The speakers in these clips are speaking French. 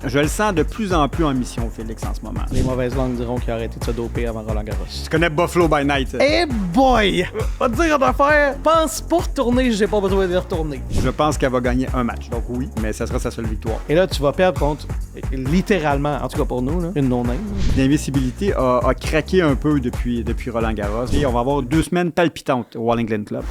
Je le sens de plus en plus en mission, Félix, en ce moment. Les mauvaises langues diront qu'il a arrêté de se doper avant Roland-Garros. Tu connais Buffalo by Night? Eh boy! Va te dire une affaire. Pense pour retourner, j'ai pas besoin de retourner. Je pense qu'elle va gagner un match. Donc oui, mais ça sera sa seule victoire. Et là, tu vas perdre contre, littéralement, en tout cas pour nous, là, une no-name. L'invisibilité a craqué un peu depuis Roland-Garros. Et on va avoir 2 semaines palpitantes au All England Club.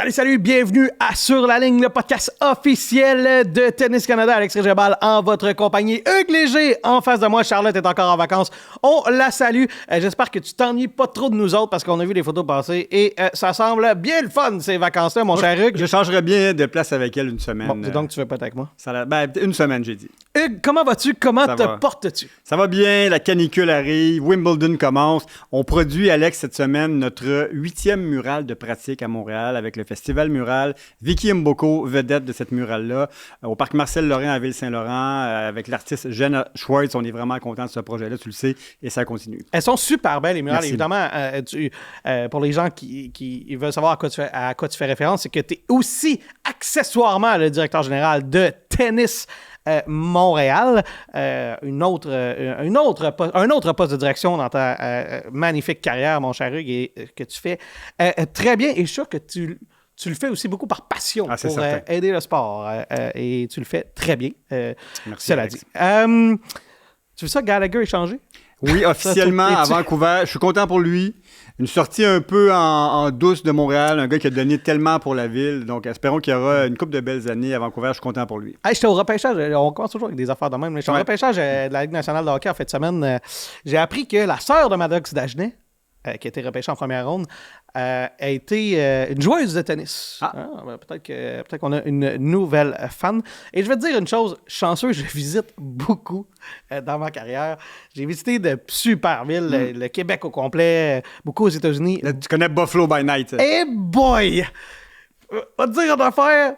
Salut, bienvenue à Sur la ligne, le podcast officiel de Tennis Canada. Alex Régebal en votre compagnie. Hugues Léger en face de moi. Charlotte est encore en vacances. On la salue. J'espère que tu t'ennuies pas trop de nous autres parce qu'on a vu les photos passer et ça semble bien le fun ces vacances-là, mon cher Hugues. Je changerais bien de place avec elle une semaine. Bon, dis donc tu veux pas être avec moi. Une semaine, j'ai dit. Hugues, comment vas-tu? Comment te portes-tu? Ça va bien, la canicule arrive, Wimbledon commence. On produit, Alex, cette semaine, notre 8e murale de pratique à Montréal avec le Festival Mural. Vicky Mboko, vedette de cette murale-là, au Parc Marcel-Lorrain à Ville-Saint-Laurent, avec l'artiste Jenna Schwartz. On est vraiment content de ce projet-là, tu le sais, et ça continue. Elles sont super belles, les murales. Merci. Évidemment, pour les gens qui veulent savoir à quoi tu fais référence, c'est que tu es aussi accessoirement le directeur général de Tennis Montréal, un autre poste de direction dans ta magnifique carrière, mon cher Hugues, et que tu fais très bien. Et je suis sûr que tu le fais aussi beaucoup par passion pour aider le sport. Et tu le fais très bien. Merci, cela Alex. dit. Tu veux ça, Gallagher est changé? Oui, officiellement, à Vancouver. Je suis content pour lui. Une sortie un peu en douce de Montréal, un gars qui a donné tellement pour la ville. Donc, espérons qu'il y aura une couple de belles années à Vancouver. Je suis content pour lui. Hey, j'étais au repêchage. On commence toujours avec des affaires de même. Mais j'étais au repêchage de la Ligue nationale de hockey en fin de semaine. J'ai appris que la sœur de Maddox Dagenet, qui a été repêchée en première ronde, a été une joueuse de tennis. Peut-être qu'on a une nouvelle fan. Et je vais te dire une chose, chanceux, je visite beaucoup dans ma carrière. J'ai visité de super villes, le Québec au complet, beaucoup aux États-Unis. Là, tu connais Buffalo by Night? Eh boy! Va te dire une affaire.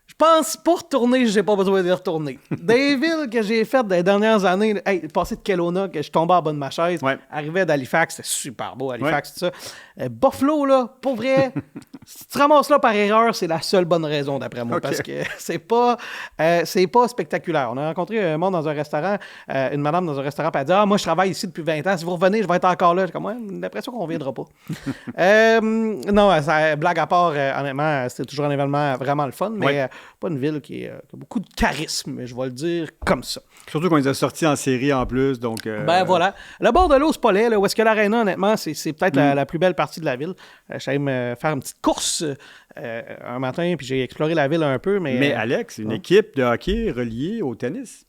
Je pense pour retourner, j'ai pas besoin de retourner. Des villes que j'ai faites des dernières années, passer de Kelowna, que je tombais en bas de ma chaise, arrivais d'Halifax, c'était super beau, Halifax, tout ça. Buffalo, là, pour vrai, si tu te ramasses là par erreur, c'est la seule bonne raison, d'après moi, parce que c'est pas spectaculaire. On a rencontré un monde dans un restaurant, une madame dans un restaurant, puis elle a dit « Ah, moi, je travaille ici depuis 20 ans, si vous revenez, je vais être encore là. » J'ai comme « Ouais, l'impression qu'on ne reviendra pas. » Non, blague à part, honnêtement, c'était toujours un événement vraiment le fun, mais pas une ville qui a beaucoup de charisme, je vais le dire comme ça. Surtout qu'on les a sortis en série en plus, donc... Ben voilà. Le bord de l'eau, c'est pas laid, là, où est-ce que l'aréna, honnêtement, c'est peut-être la plus belle partie de la ville. J'allais me faire une petite course un matin, puis j'ai exploré la ville un peu, mais... Mais Alex, une équipe de hockey reliée au tennis.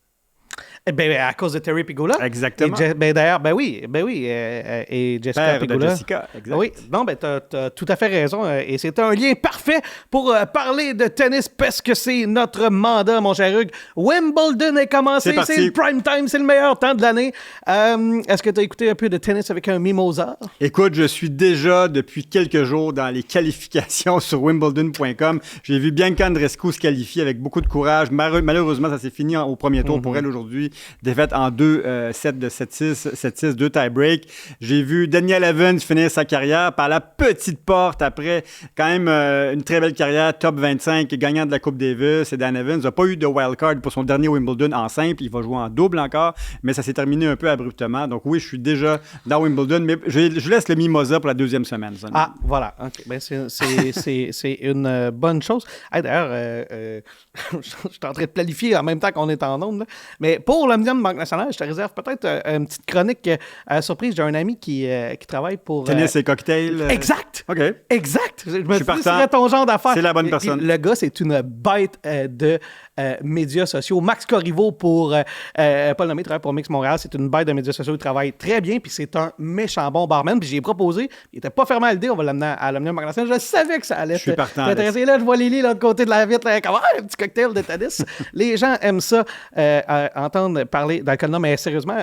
À cause de Terry Pegula. Exactement. D'ailleurs, oui. Et Jessica Père Pegula. De Jessica, exact. Oui, non, t'as tout à fait raison. Et c'est un lien parfait pour parler de tennis parce que c'est notre mandat, mon cher Hugues. Wimbledon est commencé. C'est le prime time, c'est le meilleur temps de l'année. Est-ce que tu as écouté un peu de tennis avec un mimosa? Écoute, je suis déjà depuis quelques jours dans les qualifications sur Wimbledon.com. J'ai vu Bianca Andreescu se qualifier avec beaucoup de courage. Malheureusement, ça s'est fini au premier tour pour elle aujourd'hui. Défaite en 2 sets de 7-6, 7-6, 2 tie-break. J'ai vu Daniel Evans finir sa carrière par la petite porte après quand même une très belle carrière, top 25, gagnant de la Coupe Davis. Et Dan Evans n'a pas eu de wildcard pour son dernier Wimbledon en simple. Il va jouer en double encore, mais ça s'est terminé un peu abruptement. Donc oui, je suis déjà dans Wimbledon, mais je laisse le mimosa pour la 2e semaine. Ah, voilà. OK. Ben, c'est une bonne chose. Hey, d'ailleurs, je suis en train de planifier en même temps qu'on est en ondes, là. Mais pour l'Omnium Banque Nationale, je te réserve peut-être une petite chronique surprise. J'ai un ami qui travaille pour... Tennis et cocktail. Exact! OK. Exact! Je me suis dis, c'est ton genre d'affaire. C'est la bonne personne. Le gars, c'est une bête de médias sociaux. Max Corriveau, pour pas le nommer, il travaille pour Mix Montréal. C'est une bête de médias sociaux. Il travaille très bien, puis c'est un méchant bon barman. Puis j'ai proposé, il était pas fermé à l'idée, on va l'amener à l'Omnium Banque Nationale. Je savais que ça allait t'intéresser. Là, je vois Lily de l'autre côté de la vitre, là, comme un petit cocktail de tennis. Les gens aiment ça, entendre parler d'alcool. Non, mais sérieusement,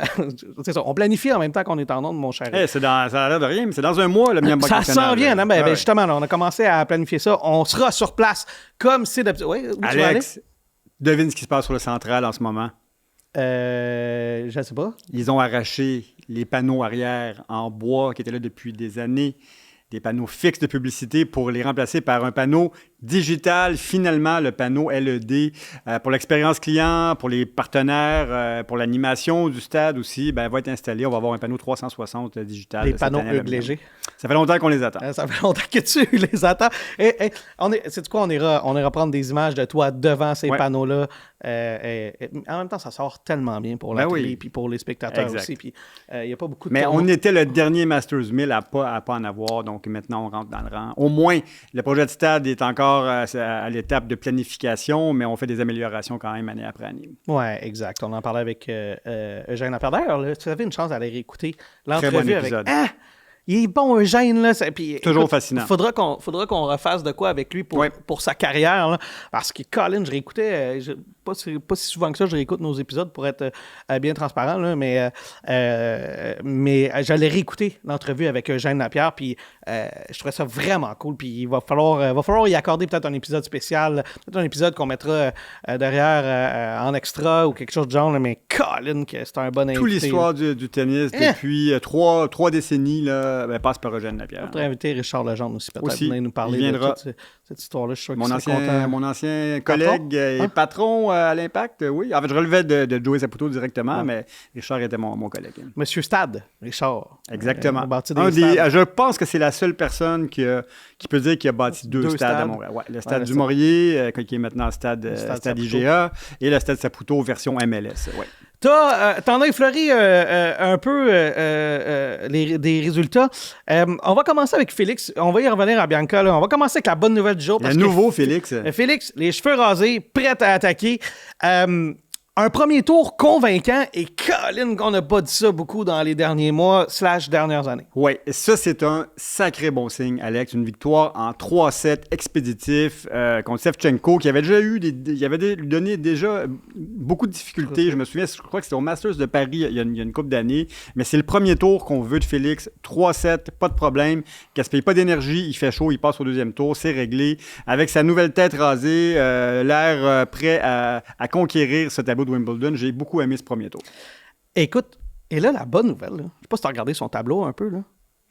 c'est ça. On planifie en même temps qu'on est en onde, mon cher. Ça a l'air de rien, mais c'est dans un mois, l'Omnium Banque Nationale. Ça s'en vient, hein? Justement, là, on a commencé à planifier ça. On sera sur place, comme c'est d'habitude. Oui, où Alex, tu vas aller? Devine ce qui se passe sur le Central en ce moment. Je sais pas. Ils ont arraché les panneaux arrière en bois qui étaient là depuis des années. panneaux fixes de publicité pour les remplacer par un panneau digital. Finalement, le panneau LED pour l'expérience client, pour les partenaires, pour l'animation du stade aussi, va être installé. On va avoir un panneau 360 digital. Les panneaux Hugues Léger. Ça fait longtemps qu'on les attend. Ça fait longtemps que tu les attends. C'est quoi, on ira prendre des images de toi devant ces panneaux-là. En même temps, ça sort tellement bien pour la télé et pour les spectateurs aussi. Puis il n'y a pas beaucoup de on était le dernier Masters 1000 à pas en avoir. Donc maintenant, on rentre dans le rang. Au moins, le projet de stade est encore à l'étape de planification, mais on fait des améliorations quand même année après année. Oui, exact. On en parlait avec Eugène Lapierre. D'ailleurs, tu avais une chance d'aller réécouter l'entrevue avec... Il est bon, Eugène, là. Puis, toujours fascinant. Faudra qu'on refasse de quoi avec lui pour sa carrière, là, parce que Colin, je réécoutais, pas si souvent que ça, je réécoute nos épisodes pour être bien transparent, là, mais j'allais réécouter l'entrevue avec Eugène Lapierre, puis je trouvais ça vraiment cool, puis il va falloir y accorder peut-être un épisode spécial, peut-être un épisode qu'on mettra derrière en extra ou quelque chose de genre, là, mais Colin, que c'est un bon invité. Toute l'histoire du tennis depuis trois décennies, là, passe par Eugène Lapierre. On pourrait inviter Richard Legendre aussi, peut-être, venir nous parler de cette histoire-là. Je suis sûr mon ancien collègue et patron à l'Impact, oui. En fait, je relevais de Joey Saputo directement, mais Richard était mon collègue. Monsieur Stade, Richard. Exactement. Je pense que c'est la seule personne qui peut dire qu'il a bâti deux stades à Montréal. Ouais, le stade du Maurier, qui est maintenant le stade IGA, et le stade Saputo version MLS. Ouais. T'en as effleuré un peu des résultats. On va commencer avec Félix. On va y revenir à Bianca. Là. On va commencer avec la bonne nouvelle du jour. Le nouveau Félix. Félix, les cheveux rasés, prêt à attaquer. Un premier tour convaincant et Colin qu'on n'a pas dit ça beaucoup dans les derniers mois / dernières années. Oui, ça c'est un sacré bon signe, Alex. Une victoire en 3-7 expéditif contre Shevchenko qui avait déjà il avait donné déjà beaucoup de difficultés. Je me souviens, je crois que c'était au Masters de Paris il y a une couple d'années, mais c'est le premier tour qu'on veut de Félix. 3-7, pas de problème. Gaspille pas d'énergie, il fait chaud, il passe au deuxième tour, c'est réglé. Avec sa nouvelle tête rasée, l'air prêt à conquérir ce tableau de Wimbledon. J'ai beaucoup aimé ce premier tour. Écoute, et là, la bonne nouvelle, là, je ne sais pas si tu as regardé son tableau un peu, là.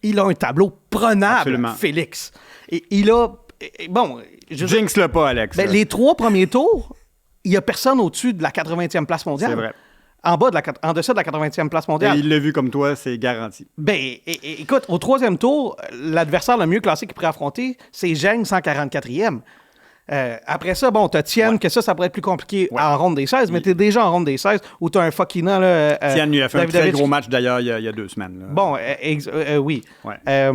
Il a un tableau prenable, absolument. Félix. Et il a... Bon... Jinx-le pas, Alex. Les 3 premiers tours, il n'y a personne au-dessus de la 80e place mondiale. C'est vrai. En deçà de la 80e place mondiale. Et il l'a vu comme toi, c'est garanti. Écoute, au 3e tour, l'adversaire le mieux classé qu'il pourrait affronter, c'est Zheng, 144e. Après ça, bon, t'as Tian, que ça pourrait être plus compliqué en ronde des 16, mais t'es déjà en ronde des 16 où t'as un Fokina, là. Tian, il a fait un très gros match d'ailleurs il y a 2 semaines. Là. Bon, oui. Ouais.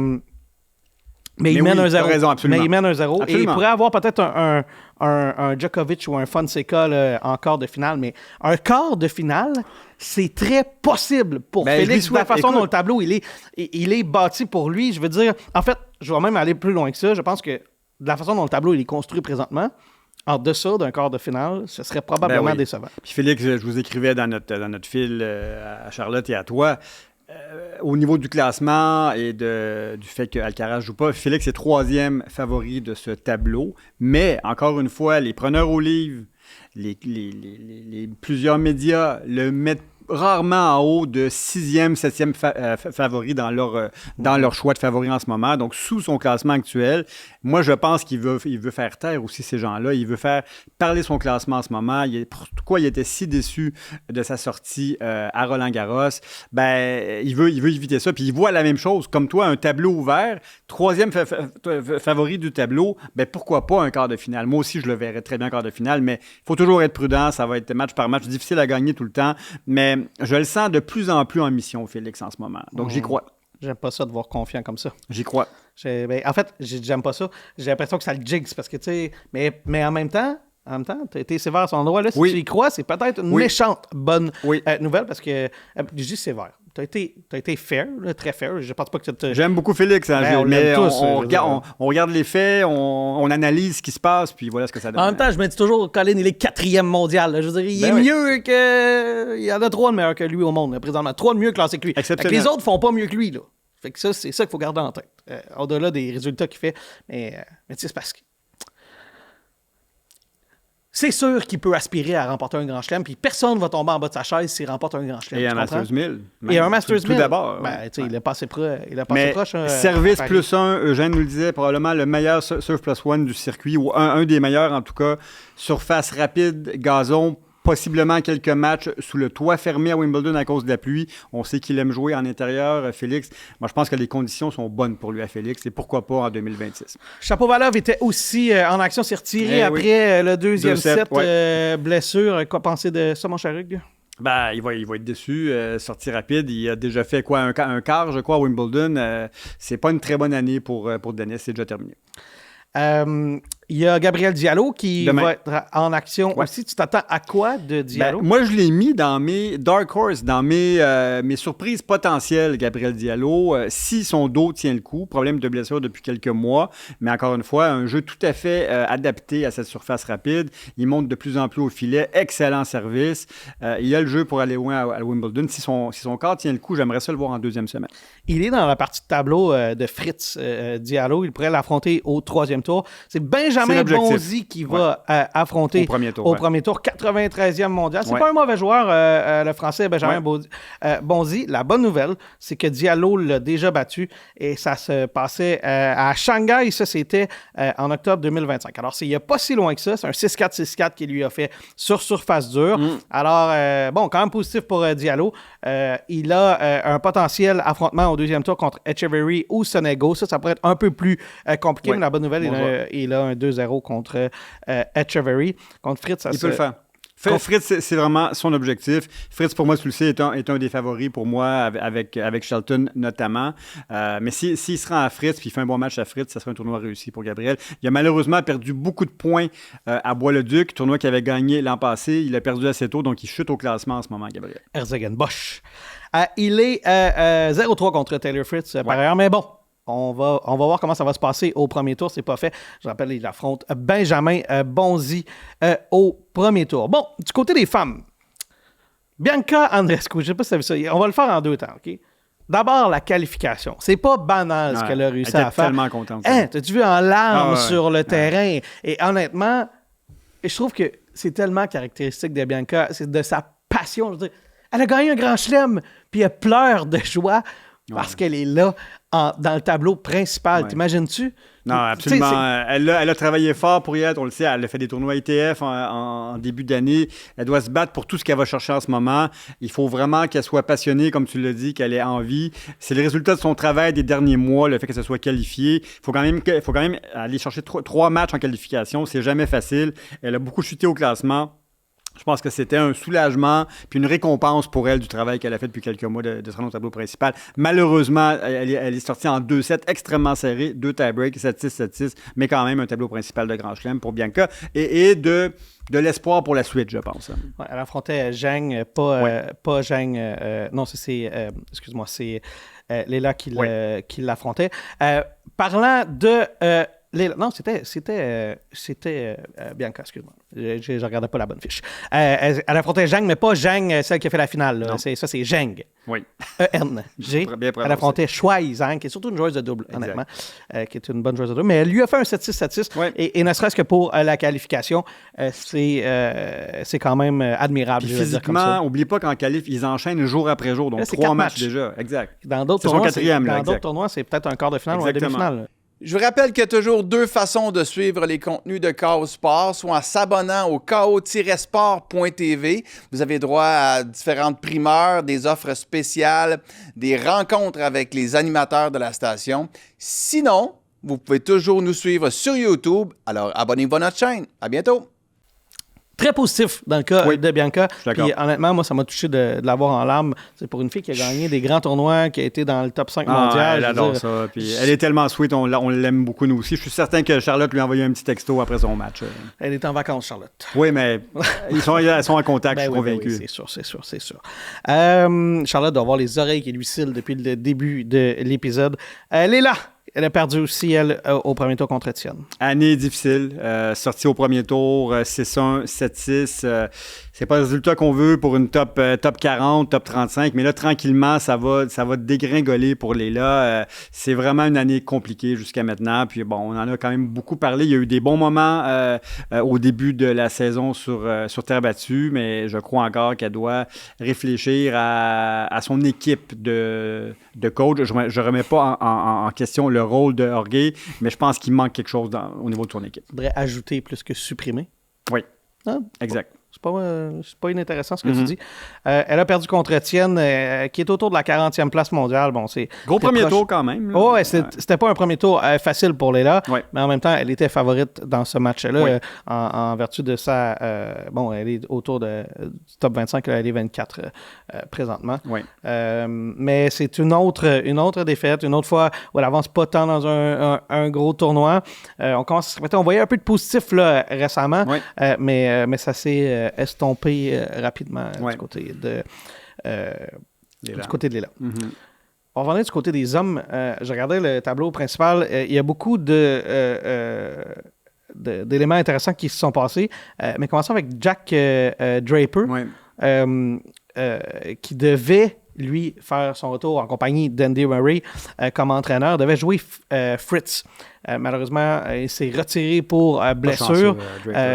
Mais il mène un 0. Raison, absolument. Mais il mène un 0. Et il pourrait avoir peut-être un Djokovic ou un Fonseca là, en quart de finale. Mais un quart de finale, c'est très possible pour Félix. De la façon dont le tableau il est bâti pour lui. Je veux dire, en fait, je vais même aller plus loin que ça. Je pense que de la façon dont le tableau il est construit présentement, en deçà d'un quart de finale, ce serait probablement décevant. Puis Félix, je vous écrivais dans notre fil à Charlotte et à toi, au niveau du classement et du fait qu'Alcaraz ne joue pas, Félix est 3e favori de ce tableau. Mais, encore une fois, les preneurs au livre, les plusieurs médias le mettent rarement en haut de 6e, 7e favori dans leur choix de favori en ce moment. Donc, sous son classement actuel, moi, je pense qu'il veut faire taire aussi ces gens-là. Il veut faire parler son classement en ce moment. Pourquoi il était si déçu de sa sortie à Roland-Garros? Il veut éviter ça. Puis il voit la même chose. Comme toi, un tableau ouvert, 3e favori du tableau, pourquoi pas un quart de finale? Moi aussi, je le verrais très bien quart de finale, mais il faut toujours être prudent. Ça va être match par match. Difficile à gagner tout le temps. Mais je le sens de plus en plus en mission, Félix, en ce moment. Donc, j'y crois. J'aime pas ça de voir confiant comme ça. J'y crois. En fait, j'aime pas ça. J'ai l'impression que ça le jinx parce que, tu sais... Mais en même temps, tu as été sévère à son endroit. Là, si tu y crois, c'est peut-être une méchante bonne nouvelle parce que... je dis sévère. Tu as été fair, là, très fair. Je pense pas que tu J'aime beaucoup Félix. Hein, mais on regarde les faits, on analyse ce qui se passe, puis voilà ce que ça donne. En même temps, je me dis toujours, Colin, il est 4e mondial. Là. Je veux dire, il est mieux que... Il y en a 3 de meilleurs que lui au monde, là, présentement. 3 de mieux classés que lui. Les autres font pas mieux que lui, là. Fait que ça, c'est ça qu'il faut garder en tête. Au-delà des résultats qu'il fait. Mais tu sais, c'est parce que... c'est sûr qu'il peut aspirer à remporter un Grand Chelem, puis personne ne va tomber en bas de sa chaise s'il remporte un Grand Chelem. Et un Masters 1000. Et un Masters 1000. Tout d'abord. Il est passé proche. Service plus 1, Eugène nous le disait, probablement le meilleur Surf Plus One du circuit, ou un des meilleurs en tout cas. Surface rapide, gazon, possiblement quelques matchs sous le toit fermé à Wimbledon à cause de la pluie. On sait qu'il aime jouer en intérieur, Félix. Moi, je pense que les conditions sont bonnes pour lui à Félix, et pourquoi pas en 2026. Shapovalov était aussi en action, s'est retiré après le deuxième set, blessure. Quoi penser de ça, mon cher Hugues? Il va être déçu, sortie rapide. Il a déjà fait un quart, je crois, à Wimbledon. C'est pas une très bonne année pour Denis, c'est déjà terminé. Il y a Gabriel Diallo qui va être en action aussi. Tu t'attends à quoi de Diallo? Moi, je l'ai mis dans mes Dark Horse, dans mes surprises potentielles, Gabriel Diallo. Si son dos tient le coup, problème de blessure depuis quelques mois, mais encore une fois, un jeu tout à fait adapté à cette surface rapide. Il monte de plus en plus au filet. Excellent service. Il a le jeu pour aller loin à Wimbledon. Si son corps tient le coup, j'aimerais ça le voir en deuxième semaine. Il est dans la partie de tableau de Fritz Diallo. Il pourrait l'affronter au troisième tour. C'est Benjamin Bonzi qui va affronter au premier tour, 93e mondial. C'est pas un mauvais joueur, le Français Benjamin Bonzi. La bonne nouvelle, c'est que Diallo l'a déjà battu et ça se passait à Shanghai. Ça, c'était en octobre 2025. Alors, il n'y a pas si loin que ça. C'est un 6-4, 6-4 qu'il lui a fait sur surface dure. Alors, quand même positif pour Diallo. Il a un potentiel affrontement au deuxième tour contre Etcheverry ou Sonego. Ça pourrait être un peu plus compliqué, mais la bonne nouvelle, il a un 2-0 contre Etcheverry. Contre Fritz, il peut le faire. Fritz, c'est vraiment son objectif. Fritz, pour moi, tu le sais, est un des favoris pour moi, avec Shelton notamment. Mais s'il se rend à Fritz puis il fait un bon match à Fritz, ça sera un tournoi réussi pour Gabriel. Il a malheureusement perdu beaucoup de points à Bois-le-Duc, tournoi qu'il avait gagné l'an passé. Il a perdu assez tôt, donc il chute au classement en ce moment, Gabriel. Herzogenbosch. Il est 0-3 contre Taylor Fritz, par ailleurs, mais bon. On va voir comment ça va se passer au premier tour. C'est pas fait. Je rappelle, il affronte Benjamin Bonzi au premier tour. Bon, du côté des femmes, Bianca Andreescu, je sais pas si tu as vu ça. On va le faire en deux temps, OK? D'abord, la qualification. C'est pas banal ce qu'elle a réussi à faire. Tellement contente. T'as-tu vu en larmes sur le terrain? Et honnêtement, je trouve que c'est tellement caractéristique de Bianca. C'est de sa passion. Je veux dire, elle a gagné un grand chelem, puis elle pleure de joie parce qu'elle est là dans le tableau principal. T'imagines-tu? Non, absolument. Elle a travaillé fort pour y être. On le sait, elle a fait des tournois ITF en début d'année. Elle doit se battre pour tout ce qu'elle va chercher en ce moment. Il faut vraiment qu'elle soit passionnée, comme tu l'as dit, qu'elle ait envie. C'est le résultat de son travail des derniers mois, le fait qu'elle se soit qualifiée. Il faut quand même aller chercher 3 matchs en qualification. C'est jamais facile. Elle a beaucoup chuté au classement. Je pense que c'était un soulagement puis une récompense pour elle du travail qu'elle a fait depuis quelques mois de se rendre au tableau principal. Malheureusement, elle est sortie en 2 sets extrêmement serrés, 2 tie-breaks, 7-6, 7-6, mais quand même un tableau principal de Grand Chelem pour Bianca et de l'espoir pour la suite, je pense. Ouais, elle affrontait Zhang, pas Zhang. Non, excuse-moi, c'est Léla qui l'affrontait. Parlant de... non, c'était Bianca, excuse-moi. Je ne regardais pas la bonne fiche. Elle affrontait Zhang, mais pas Zhang, celle qui a fait la finale. C'est Zhang. Oui. E-N-G. Elle affrontait Shuai Zhang, qui est surtout une joueuse de double, honnêtement, qui est une bonne joueuse de double. Mais elle lui a fait un 7-6, 7-6. Et ne serait-ce que pour la qualification, c'est quand même admirable. Puis physiquement, n'oublie pas qu'en qualif, ils enchaînent jour après jour. Donc, 3 matchs déjà. Exact. Dans d'autres tournois, c'est peut-être un quart de finale ou un demi-finale. Je vous rappelle qu'il y a toujours 2 façons de suivre les contenus de KO Sport, soit en s'abonnant au ko-sport.tv. Vous avez droit à différentes primeurs, des offres spéciales, des rencontres avec les animateurs de la station. Sinon, vous pouvez toujours nous suivre sur YouTube. Alors, abonnez-vous à notre chaîne. À bientôt! Très positif dans le cas de Bianca. Puis honnêtement, moi, ça m'a touché de l'avoir en larmes. C'est pour une fille qui a gagné des grands tournois, qui a été dans le top 5 mondial. Elle adore ça. Puis elle est tellement sweet, on l'aime beaucoup nous aussi. Je suis certain que Charlotte lui a envoyé un petit texto après son match. Elle est en vacances, Charlotte. Oui, mais elles sont en contact, je suis convaincu. Oui, c'est sûr. Charlotte doit avoir les oreilles qui lui scellent depuis le début de l'épisode. Elle est là. Elle a perdu aussi, elle, au premier tour contre Étienne. Année difficile. Sortie au premier tour, 6-1, 7-6. c'est pas le résultat qu'on veut pour une top 40, top 35, mais là, tranquillement, ça va dégringoler pour Léla. C'est vraiment une année compliquée jusqu'à maintenant. Puis bon, on en a quand même beaucoup parlé. Il y a eu des bons moments au début de la saison sur terre battue, mais je crois encore qu'elle doit réfléchir à son équipe de coach. Je ne remets pas en question le rôle de Jorge, mais je pense qu'il manque quelque chose au niveau de son équipe. Il faudrait ajouter plus que supprimer. Oui, Ah, exact. C'est pas inintéressant ce que tu dis. Elle a perdu contre Étienne, qui est autour de la 40e place mondiale. Bon, gros premier tour quand même. Oh, ouais, c'était pas un premier tour facile pour Léla, ouais. mais en même temps, elle était favorite dans ce match-là ouais. en vertu de sa... elle est autour du top 25, elle est 24 présentement. Ouais. Mais c'est une autre défaite, une autre fois où elle avance pas tant dans un gros tournoi. On commence à se répéter. On voyait un peu de positif là, récemment, ouais. mais ça s'est estompé rapidement ouais. du côté de Léla. Mm-hmm. On va revenir du côté des hommes. Je regardais le tableau principal. Il y a beaucoup d'éléments intéressants qui se sont passés. Mais commençons avec Jack Draper, ouais. qui devait, lui, faire son retour en compagnie d'Andy Murray comme entraîneur. Devait jouer Fritz. Malheureusement, il s'est retiré pour blessure.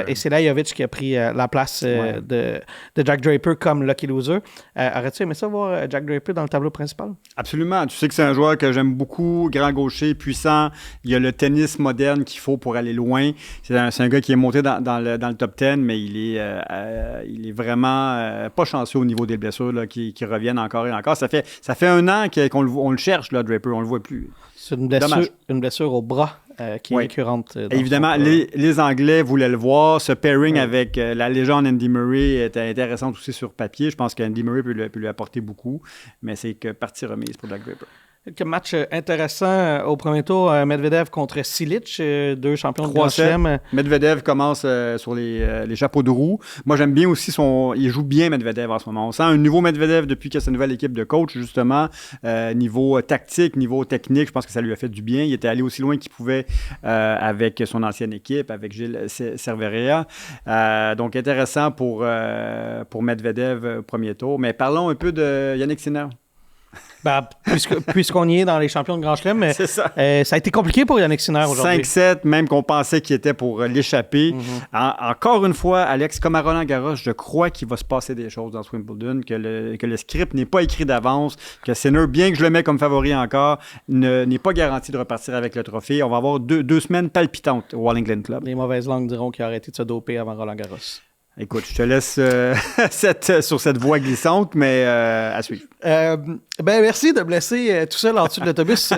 Et c'est Lajovic qui a pris la place de Jack Draper comme lucky loser. Aurais-tu aimé ça voir Jack Draper dans le tableau principal? Absolument. Tu sais que c'est un joueur que j'aime beaucoup, grand gaucher, puissant. Il y a le tennis moderne qu'il faut pour aller loin. C'est un gars qui est monté dans le top 10, mais il est vraiment pas chanceux au niveau des blessures là, qui reviennent encore et encore. Ça fait un an qu'on le cherche, là, Draper. On le voit plus. C'est une blessure au bras qui est récurrente. Évidemment, les Anglais voulaient le voir. Ce pairing avec la légende Andy Murray était intéressant aussi sur papier. Je pense qu'Andy Murray peut lui apporter beaucoup, mais c'est que partie remise pour Jack Draper. Quelques matchs intéressants au premier tour. Medvedev contre Cilic, deux champions de Grand Chelem. Medvedev commence sur les chapeaux de roue. Moi, j'aime bien aussi il joue bien Medvedev en ce moment. On sent un nouveau Medvedev depuis qu'il y a sa nouvelle équipe de coach, justement. Niveau tactique, niveau technique, je pense que ça lui a fait du bien. Il était allé aussi loin qu'il pouvait avec son ancienne équipe, avec Gilles Cerveria. Donc, intéressant pour Medvedev premier tour. Mais parlons un peu de Jannik Sinner. Puisqu'on y est dans les champions de Grand Chelem, c'est ça. Ça a été compliqué pour Jannik Sinner aujourd'hui. 5-7, même qu'on pensait qu'il était pour l'échapper. Mm-hmm. Encore une fois, Alex, comme à Roland-Garros, je crois qu'il va se passer des choses dans ce Wimbledon, que le script n'est pas écrit d'avance, que Sinner, bien que je le mets comme favori encore, n'est pas garanti de repartir avec le trophée. On va avoir deux semaines palpitantes au All England Club. Les mauvaises langues diront qu'il a arrêté de se doper avant Roland-Garros. Écoute, je te laisse sur cette voie glissante, mais à suivre. Merci de me laisser tout seul en dessous de l'autobus,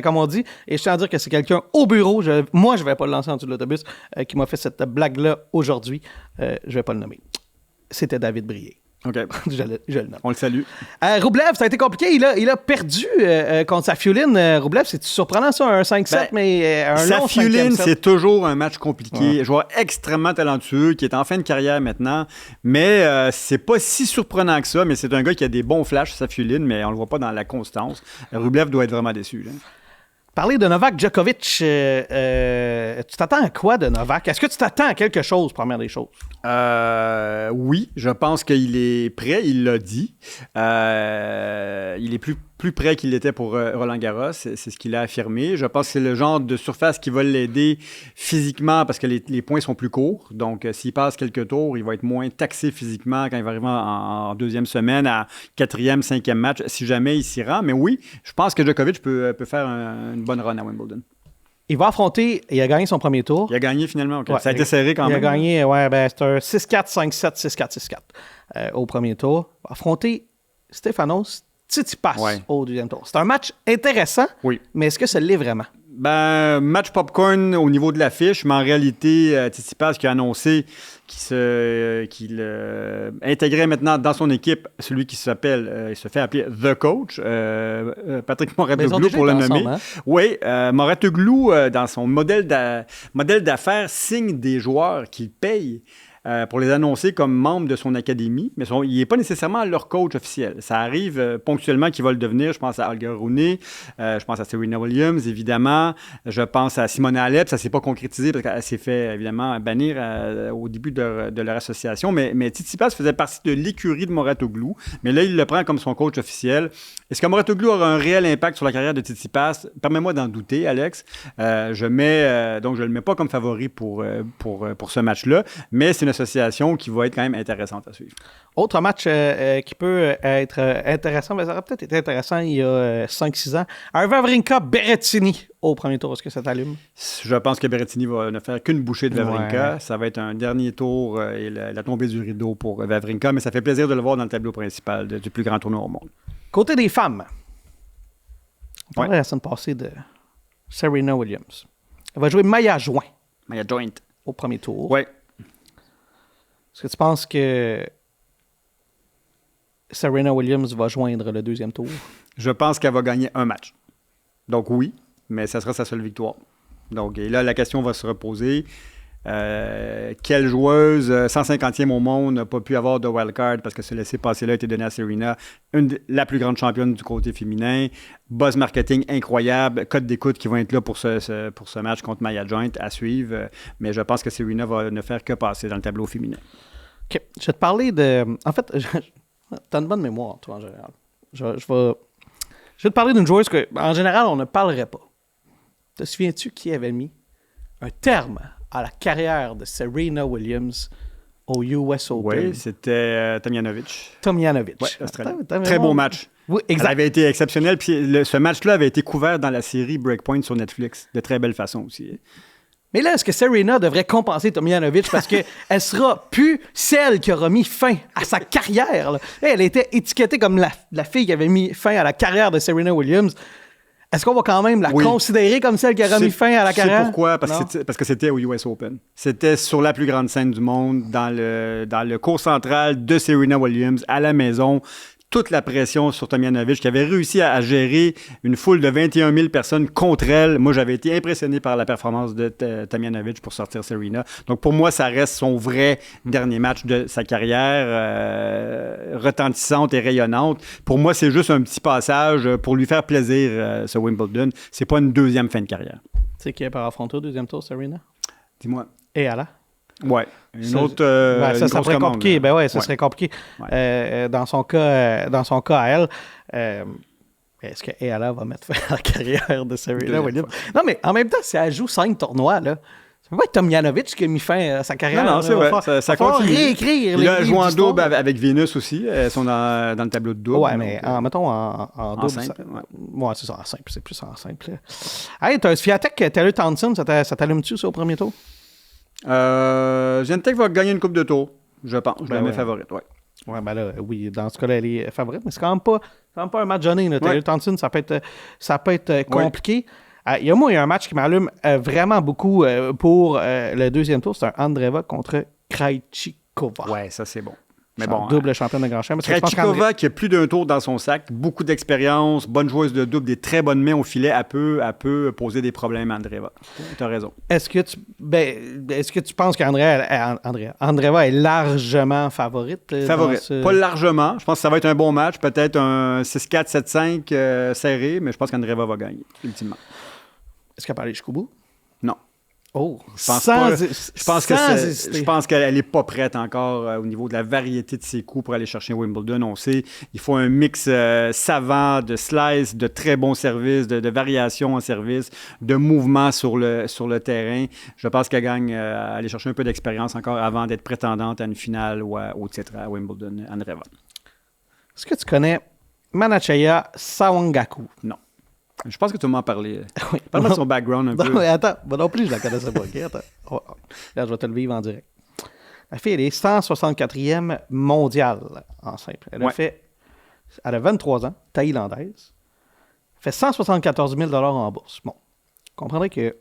comme on dit. Et je tiens à dire que c'est quelqu'un au bureau, moi je ne vais pas le lancer en dessous de l'autobus, qui m'a fait cette blague-là aujourd'hui. Je ne vais pas le nommer. C'était David Brier. OK. je le nomme. On le salue. Rublev, ça a été compliqué. Il a perdu contre Safiullin. Rublev, c'est surprenant ça, un 5-7, mais un long 5e set. Safiullin, c'est toujours un match compliqué. Un joueur extrêmement talentueux, qui est en fin de carrière maintenant. Mais c'est pas si surprenant que ça. Mais c'est un gars qui a des bons flashs, Safiullin, mais on le voit pas dans la constance. Rublev doit être vraiment déçu, là. Parler de Novak Djokovic, tu t'attends à quoi de Novak? Est-ce que tu t'attends à quelque chose, première des choses? Oui, je pense qu'il est prêt, il l'a dit. Il est plus prêt qu'il l'était pour Roland-Garros, c'est ce qu'il a affirmé. Je pense que c'est le genre de surface qui va l'aider physiquement parce que les points sont plus courts. Donc, s'il passe quelques tours, il va être moins taxé physiquement quand il va arriver en deuxième semaine, à 4e, 5e match, si jamais il s'y rend. Mais oui, je pense que Djokovic peut faire une bonne run à Wimbledon. Il va affronter, il a gagné son premier tour. Il a gagné finalement, OK. Ouais, ça a été serré quand même. Il a gagné, c'est un 6-4, 5-7, 6-4, 6-4 au premier tour. Il va affronter Stefanos Tsitsipas au deuxième tour. C'est un match intéressant, mais est-ce que ça l'est vraiment? Match popcorn au niveau de l'affiche, mais en réalité, Tsitsipas qui a annoncé qu'il intégrait maintenant dans son équipe celui qui il se fait appeler The Coach, Patrick Mouratoglou pour le nommer. Hein? Oui, Mouratoglou, dans son modèle d'affaires, signe des joueurs qu'il paye pour les annoncer comme membres de son académie, mais il n'est pas nécessairement leur coach officiel. Ça arrive ponctuellement qu'il va le devenir. Je pense à Holger Rune, je pense à Serena Williams, évidemment. Je pense à Simona Halep. Ça ne s'est pas concrétisé parce qu'elle s'est fait, évidemment, bannir au début de leur association. Mais Tsitsipas faisait partie de l'écurie de Mouratoglou. Mais là, il le prend comme son coach officiel. Est-ce que Mouratoglou aura un réel impact sur la carrière de Tsitsipas? Permets-moi d'en douter, Alex. Donc, je ne le mets pas comme favori pour ce match-là, mais c'est une association qui va être quand même intéressante à suivre. Autre match qui peut être intéressant, mais ça aurait peut-être été intéressant il y a 5-6 ans. Un Wawrinka-Berrettini au premier tour. Est-ce que ça t'allume? Je pense que Berrettini va ne faire qu'une bouchée de Wawrinka. Ouais. Ça va être un dernier tour et la tombée du rideau pour Wawrinka, mais ça fait plaisir de le voir dans le tableau principal du plus grand tournoi au monde. Côté des femmes, on parlait la semaine passée de Serena Williams. Elle va jouer Maya Joint. Maya Joint. Au premier tour. Oui. Est-ce que tu penses que Serena Williams va joindre le deuxième tour? Je pense qu'elle va gagner un match. Donc oui, mais ça sera sa seule victoire. Donc et là, la question va se reposer. Quelle joueuse 150e au monde n'a pas pu avoir de wildcard parce que ce laissez-passer-là a été donné à Serena, la plus grande championne du côté féminin, buzz marketing incroyable, codes d'écoute qui vont être là pour ce match contre Maya Joint à suivre, mais je pense que Serena va ne faire que passer dans le tableau féminin. OK. Je vais te parler de... En fait, t'as une bonne mémoire, toi, en général. Je vais te parler d'une joueuse que, en général, on ne parlerait pas. Te souviens-tu qui avait mis un terme à la carrière de Serena Williams au US Open? Oui, c'était Tomljanovic. Tomljanovic. Oui, Australie. Très beau match. Oui, exact. Elle avait été exceptionnelle. Puis ce match-là avait été couvert dans la série Breakpoint sur Netflix. De très belle façon aussi. Mais là, est-ce que Serena devrait compenser Tomljanovic parce qu'elle sera plus celle qui aura mis fin à sa carrière? Là. Elle était étiquetée comme la fille qui avait mis fin à la carrière de Serena Williams. Est-ce qu'on va quand même la considérer comme celle qui aura mis fin à la carrière? C'est pourquoi? Parce que c'était au US Open. C'était sur la plus grande scène du monde, dans le cours central de Serena Williams, à la maison. Toute la pression sur Tomljanovic, qui avait réussi à gérer une foule de 21 000 personnes contre elle. Moi, j'avais été impressionné par la performance de Tomljanovic pour sortir Serena. Donc, pour moi, ça reste son vrai dernier match de sa carrière, retentissante et rayonnante. Pour moi, c'est juste un petit passage pour lui faire plaisir, ce Wimbledon. C'est pas une deuxième fin de carrière. Tu sais qui est par affronter au deuxième tour, Serena? Dis-moi. Et Ala? Oui. Une autre. Ça serait compliqué. Ben ouais, ça serait compliqué. Ouais. Dans son cas à elle. Est-ce qu'Eala va mettre fin à la carrière de Serena Williams? Non, mais en même temps, si elle joue 5 tournois, là, ça peut pas être Tomljanovic qui a mis fin à sa carrière. Non, c'est vrai. Ça continue. Réécrire. Il a joué en double avec Vénus aussi. Elles sont dans le tableau de double. Ouais, mais mettons en double. Simple. Ouais, c'est ça, en simple. C'est plus en simple. Hey, t'as un Swiatek, Taylor Townsend, ça t'allume-tu, ça, au premier tour? Swiatek va gagner une coupe de tour, je pense. Je la mets favorite, oui. Ouais, ben là, oui, dans ce cas-là, elle est favorite, mais c'est quand même pas un match donné. Taylor Townsend, ça peut être compliqué. Il y a un match qui m'allume vraiment beaucoup pour le deuxième tour. C'est un Andreeva contre Krejcikova. Ouais, ça c'est bon. Mais bon, double championne de Grand Chelem. Krejcikova qui a plus d'un tour dans son sac, beaucoup d'expérience, bonne joueuse de double, des très bonnes mains au filet, elle peut poser des problèmes à Andreeva. Tu as raison. Est-ce que tu penses qu'Andreeva est largement favorite? Favorite. Pas largement. Je pense que ça va être un bon match. Peut-être un 6-4, 7-5 serré, mais je pense qu'Andreeva va gagner, ultimement. Est-ce qu'elle peut aller jusqu'au bout? Non. Oh, je pense qu'elle n'est pas prête encore au niveau de la variété de ses coups pour aller chercher Wimbledon. On sait, il faut un mix savant de slice, de très bons services, de variations en service, de mouvements sur le terrain. Je pense qu'elle gagne à aller chercher un peu d'expérience encore avant d'être prétendante à une finale ou au titre à Wimbledon, Andreeva. Est-ce que tu connais Manachaya Sawangaku? Non. Je pense que tu m'en parlais. Oui. Parle-moi de son background un peu. Oui, attends. Moi non plus, je la connaissais pas. Okay, attends. Là, je vais te le vivre en direct. La fille, elle est 164e mondiale en simple. Elle a 23 ans, thaïlandaise. Elle fait 174 000 en bourse. Bon, vous comprendrez que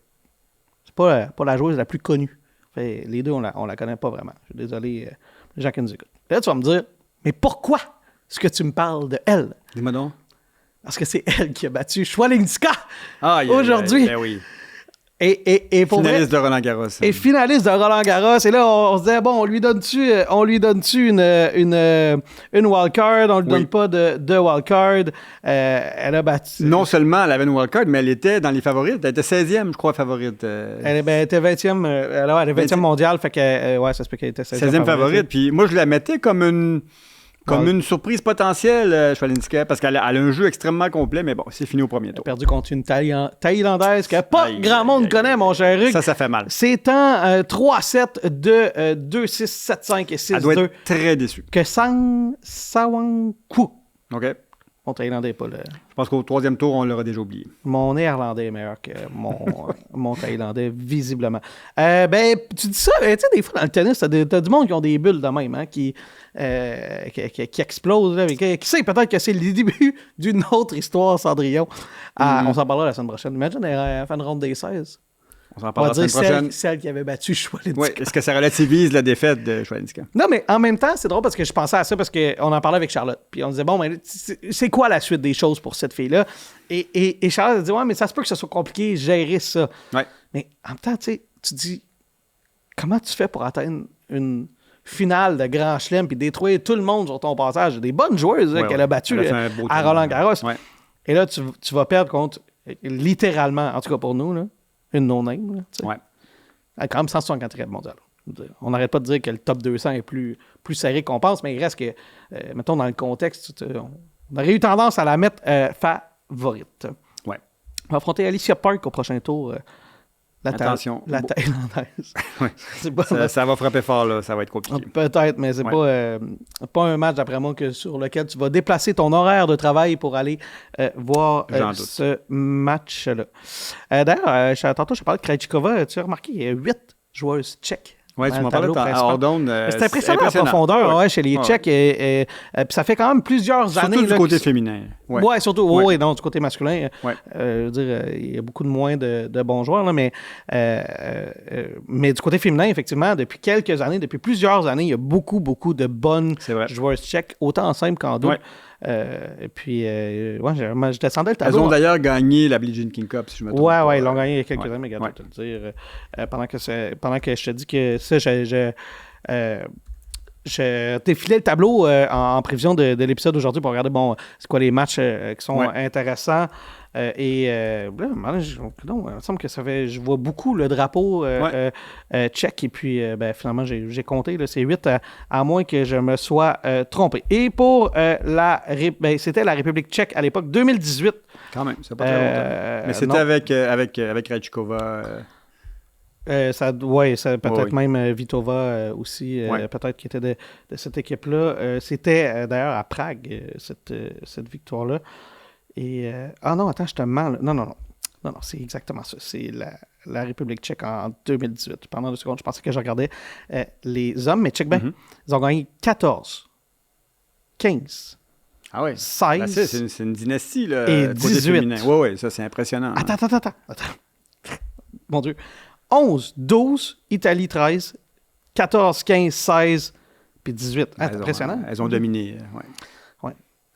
c'est pas la joueuse la plus connue. Fait, les deux, on la connaît pas vraiment. Je suis désolé, les gens qui nous écoutent. Là, tu vas me dire, mais pourquoi est-ce que tu me parles de elle? Dis-moi donc. Parce que c'est elle qui a battu Swiatek aujourd'hui. Ben oui. Et pour finaliste vrai, de Roland Garros. et finaliste de Roland Garros. Et là, on se disait, bon, on lui donne-tu une wildcard? On lui donne pas de wildcard. Elle a battu. Non seulement elle avait une wildcard, mais elle était dans les favorites. Elle était 16e, je crois, favorite. Elle était 20e, alors elle est 20e mondiale, fait que, ouais, ça se peut qu'elle était 16e favorite. Puis moi, je la mettais comme une surprise potentielle, Schwalinska, parce qu'elle a un jeu extrêmement complet, mais bon, c'est fini au premier tour. Elle a perdu contre une Thaïlandaise que pas grand monde connaît, mon cher Rick. Ça fait mal. C'est en 3-7 de 2-6, 7-5 et 6-2. Elle doit être très déçue. Que Sawang Koo. OK. Mon Thaïlandais n'est pas là. Je pense qu'au troisième tour, on l'aura déjà oublié. Mon néerlandais est meilleur que mon Thaïlandais, visiblement. Ben, tu dis ça, tu sais, des fois dans le tennis, t'as du monde qui ont des bulles de même, hein, qui explosent. Là, qui sait, peut-être que c'est le début d'une autre histoire, Cendrillon. On s'en parlera la semaine prochaine. Imagine, elle fait une ronde des 16. On s'en parlera la semaine prochaine. Celle qui avait battu Schwalinska. Oui, est-ce que ça relativise la défaite de Schwalinska? Non, mais en même temps, c'est drôle parce que je pensais à ça parce qu'on en parlait avec Charlotte. Puis on disait, bon, mais c'est quoi la suite des choses pour cette fille-là? Et Charlotte a dit, ouais, mais ça se peut que ce soit compliqué, gérer ça. Ouais. Mais en même temps, tu sais, tu dis, comment tu fais pour atteindre une finale de Grand Chelem puis détruire tout le monde sur ton passage? Des bonnes joueuses qu'elle a battues à Roland-Garros. Ouais. Et là, tu vas perdre contre, littéralement, en tout cas pour nous, là, une no-name. Là, ouais. Elle a quand même 164e mondiale. On n'arrête pas de dire que le top 200 est plus serré qu'on pense, mais il reste que, mettons, dans le contexte, on aurait eu tendance à la mettre favorite. Ouais. On va affronter Alicia Park au prochain tour. Attention. La Thaïlandaise. Ouais. Ça va frapper fort, là. Ça va être compliqué. Peut-être, mais c'est pas un match, d'après moi, sur lequel tu vas déplacer ton horaire de travail pour aller voir ce match-là. D'ailleurs, tantôt, je parlais de Krejcikova. Tu as remarqué, il y a 8 joueuses tchèques. Oui, tu m'en parlais à Ordon. C'est impressionnant la profondeur chez les Tchèques. Et puis ça fait quand même plusieurs années. Surtout du côté féminin. Oui, surtout. Ouais. Oui, non, du côté masculin. Je veux dire, il y a beaucoup de moins de bons joueurs. Là, mais du côté féminin, effectivement, depuis quelques années, depuis plusieurs années, il y a beaucoup, beaucoup de bonnes joueuses tchèques, autant en simple qu'en double. Et puis, je descendais le tableau. Elles ont d'ailleurs gagné la Billie Jean King Cup, si je me trompe. Oui, ils l'ont gagné il y a quelques années, mais regarde, je vais te le dire. Pendant que je te dis que ça, je défilais le tableau en prévision de l'épisode d'aujourd'hui pour regarder, bon, c'est quoi les matchs qui sont intéressants. Là, il me semble que je vois beaucoup le drapeau tchèque. Et puis, finalement, j'ai compté, là, c'est 8, à moins que je me sois trompé. Et pour c'était la République tchèque à l'époque, 2018. Quand même, c'est pas très longtemps. Mais c'était avec Krejcikova. Peut-être même Vitova aussi, peut-être qui était de cette équipe-là. C'était d'ailleurs à Prague, cette victoire-là. Et non, attends, je te mens. Non, c'est exactement ça. C'est la République tchèque en 2018. Pendant 2 secondes, je pensais que je regardais les hommes, mais check bien, ils ont gagné 14, 15. Ah oui. 16. C'est une dynastie, là. Et 18. Oui, ça, c'est impressionnant. Attends. Mon Dieu. 11, 12, Italie 13, 14, 15, 16, puis 18. C'est impressionnant. Elles ont dominé,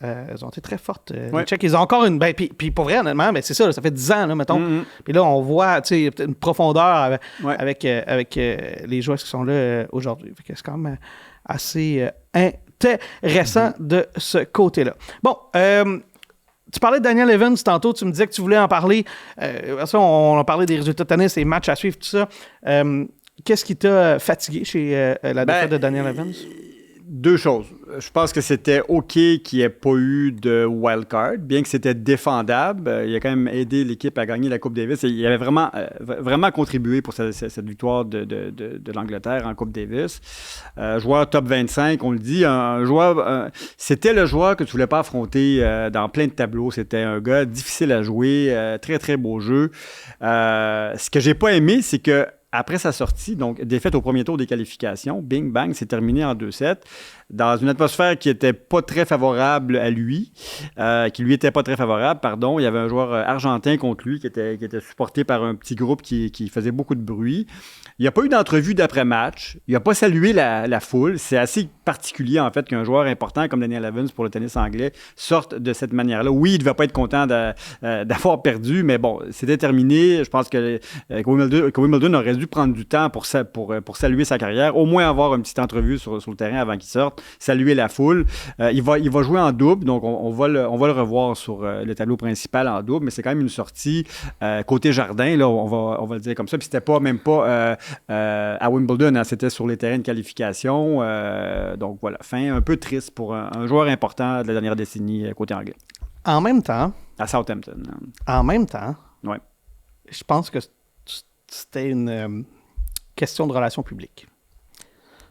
elles ont été très fortes. Les Tchèques, ils ont encore une... Puis pour vrai, honnêtement, c'est ça fait 10 ans, là, mettons. Puis là, on voit une profondeur avec les joueurs qui sont là aujourd'hui. C'est quand même assez intéressant de ce côté-là. Bon, tu parlais de Daniel Evans tantôt, tu me disais que tu voulais en parler. On a parlé des résultats de tennis, les matchs à suivre, tout ça. Qu'est-ce qui t'a fatigué chez la défaite de Daniel Evans? 2 choses. Je pense que c'était OK qu'il n'y ait pas eu de wildcard, bien que c'était défendable. Il a quand même aidé l'équipe à gagner la Coupe Davis. Et il avait vraiment contribué pour cette victoire de l'Angleterre en Coupe Davis. Joueur top 25, on le dit. C'était le joueur que tu ne voulais pas affronter dans plein de tableaux. C'était un gars difficile à jouer, très, très beau jeu. Ce que j'ai pas aimé, c'est que après sa sortie, donc défaite au premier tour des qualifications, bing, bang, c'est terminé en 2-7. dans une atmosphère qui était pas très favorable à lui, qui lui était pas très favorable, pardon. Il y avait un joueur argentin contre lui qui était supporté par un petit groupe qui faisait beaucoup de bruit. Il n'y a pas eu d'entrevue d'après-match. Il n'a pas salué la foule. C'est assez particulier, en fait, qu'un joueur important comme Daniel Evans pour le tennis anglais sorte de cette manière-là. Oui, il ne devait pas être content d'avoir perdu, mais bon, c'était terminé. Je pense que Wimbledon aurait dû prendre du temps pour saluer sa carrière, au moins avoir une petite entrevue sur le terrain avant qu'il sorte, saluer la foule. Il va jouer en double, donc on va le revoir sur le tableau principal en double, mais c'est quand même une sortie côté jardin, là, on va le dire comme ça. Puis c'était même pas à Wimbledon, hein, c'était sur les terrains de qualification. Donc voilà, fin un peu triste pour un joueur important de la dernière décennie côté anglais. En même temps... À Southampton. En même temps, ouais. Je pense que c'était une question de relations publiques.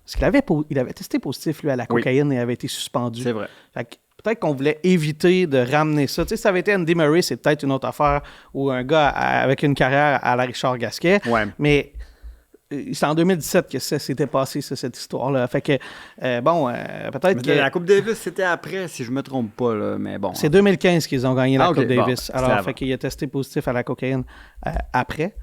Parce qu'il avait testé positif, lui, à la cocaïne et avait été suspendu. C'est vrai. Fait que peut-être qu'on voulait éviter de ramener ça. Tu sais, si ça avait été Andy Murray, c'est peut-être une autre affaire, ou un gars avec une carrière à la Richard Gasquet. Ouais. Mais c'est en 2017 que ça s'était passé, cette histoire-là. Fait que, peut-être que... La Coupe Davis, c'était après, si je me trompe pas, là, mais bon. C'est 2015 qu'ils ont gagné la Coupe Davis. Bon, alors, fait qu'il a testé positif à la cocaïne après.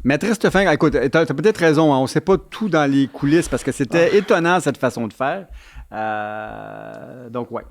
Mais triste fin, écoute, t'as peut-être raison, hein, on ne sait pas tout dans les coulisses parce que c'était étonnant cette façon de faire. Donc, ouais.